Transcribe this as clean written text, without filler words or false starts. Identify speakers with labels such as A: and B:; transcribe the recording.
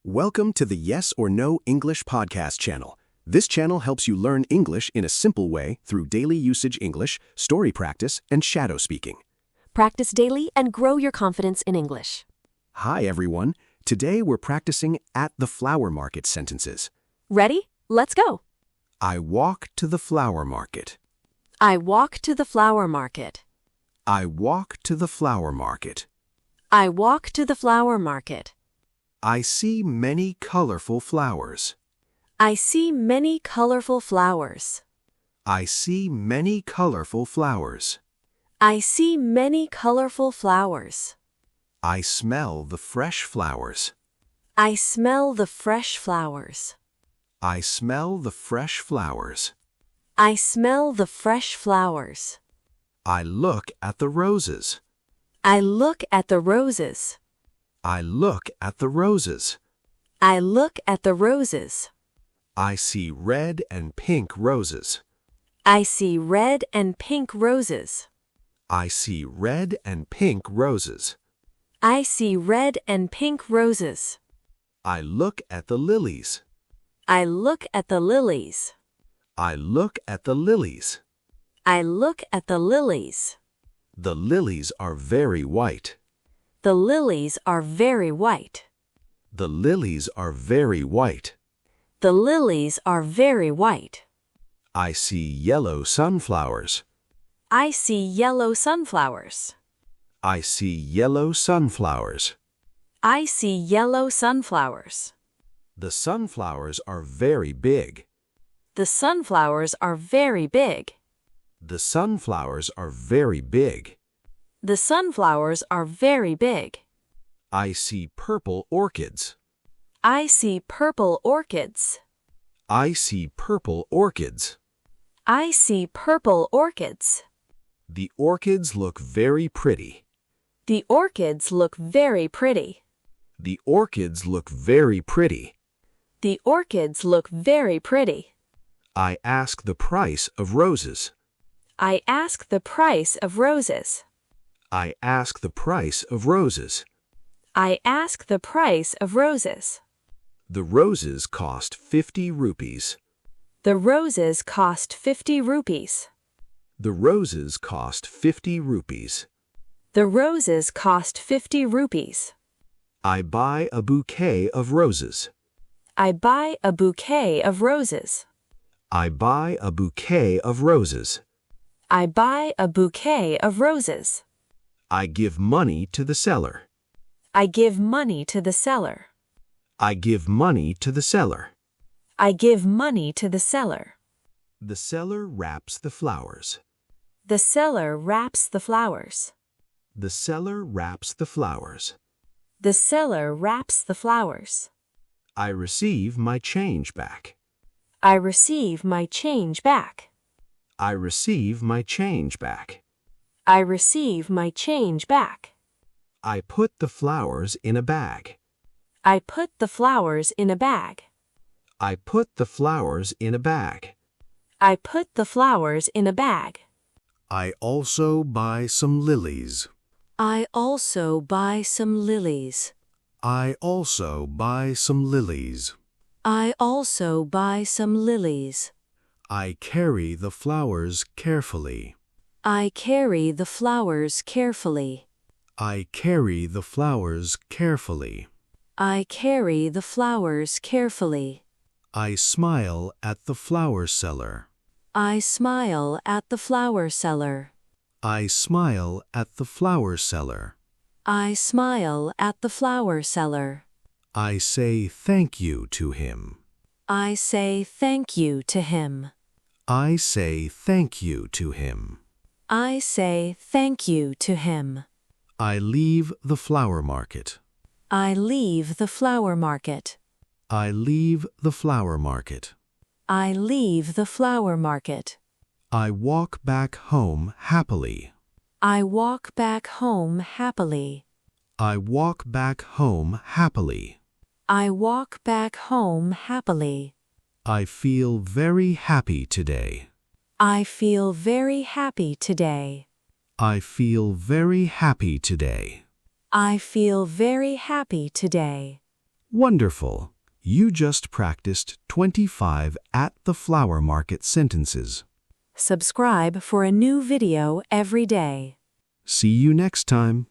A: Welcome to the Yes or No English podcast channel. This channel helps you learn English in a simple way through daily usage English, story practice, and shadow speaking.
B: Practice daily and grow your confidence in English.
A: Hi, everyone. Today we're practicing at the flower market sentences.
B: Ready? Let's go.
A: I walk to the flower market.
B: I walk to the flower market.
A: I walk to the flower market.
B: I walk to the flower market.
A: I see many colorful flowers.
B: I see many colorful flowers.
A: I see many colorful flowers.
B: I see many colorful flowers.
A: I smell the fresh flowers.
B: I smell the fresh flowers.
A: I smell the fresh flowers.
B: I smell the fresh flowers.
A: I look at the roses.
B: I look at the roses.
A: I look at the roses.
B: I look at the roses.
A: I see red and pink roses.
B: I see red and pink roses.
A: I see red and pink roses.
B: I see red and pink roses.
A: I look at the lilies.
B: I look at the lilies.
A: I look at the lilies.
B: I look at the lilies.
A: The lilies are very white.
B: The lilies are very white.
A: The lilies are very white.
B: The lilies are very white.
A: I see yellow sunflowers.
B: I see yellow sunflowers.
A: I see yellow sunflowers.
B: I see yellow sunflowers.
A: The sunflowers are very big.
B: The sunflowers are very big.
A: The sunflowers are very big.
B: The sunflowers are very big.
A: I see purple orchids.
B: I see purple orchids.
A: I see purple orchids.
B: I see purple orchids.
A: The orchids look very pretty.
B: The orchids look very pretty.
A: The orchids look very pretty.
B: The orchids look very pretty.
A: I ask the price of roses.
B: I ask the price of roses.
A: I ask the price of roses.
B: I ask the price of roses.
A: The roses cost 50 rupees.
B: The roses cost 50 rupees.
A: The roses cost 50 rupees.
B: The roses cost 50 rupees.
A: I buy a bouquet of roses.
B: I buy a bouquet of roses.
A: I buy a bouquet of roses.
B: I buy a bouquet of roses.
A: I give money to the seller.
B: I give money to the seller.
A: I give money to the seller.
B: I give money to the seller.
A: The seller wraps the flowers.
B: The seller wraps the flowers.
A: The seller wraps the flowers.
B: The seller wraps the flowers.
A: I receive my change back.
B: I receive my change back.
A: I receive my change back.
B: I receive my change back.
A: I put the flowers in a bag.
B: I put the flowers in a bag.
A: I put the flowers in a bag.
B: I put the flowers in a bag.
A: I also buy some lilies.
B: I also buy some lilies.
A: I also buy some lilies.
B: I also buy some lilies.
A: I carry the flowers carefully.
B: I carry the flowers carefully.
A: I carry the flowers carefully.
B: I carry the flowers carefully.
A: I smile at the flower seller.
B: I smile at the flower seller.
A: I smile at the flower seller.
B: I smile at the flower seller.
A: I say thank you to him.
B: I say thank you to him.
A: I say thank you to him.
B: I say thank you to him.
A: I leave the flower market.
B: I leave the flower market.
A: I leave the flower market.
B: I leave the flower market.
A: I walk back home happily.
B: I walk back home happily.
A: I walk back home happily.
B: I walk back home happily.
A: I feel very happy today.
B: I feel very happy today.
A: I feel very happy today.
B: I feel very happy today.
A: Wonderful! You just practiced 25 at the flower market sentences.
B: Subscribe for a new video every day.
A: See you next time.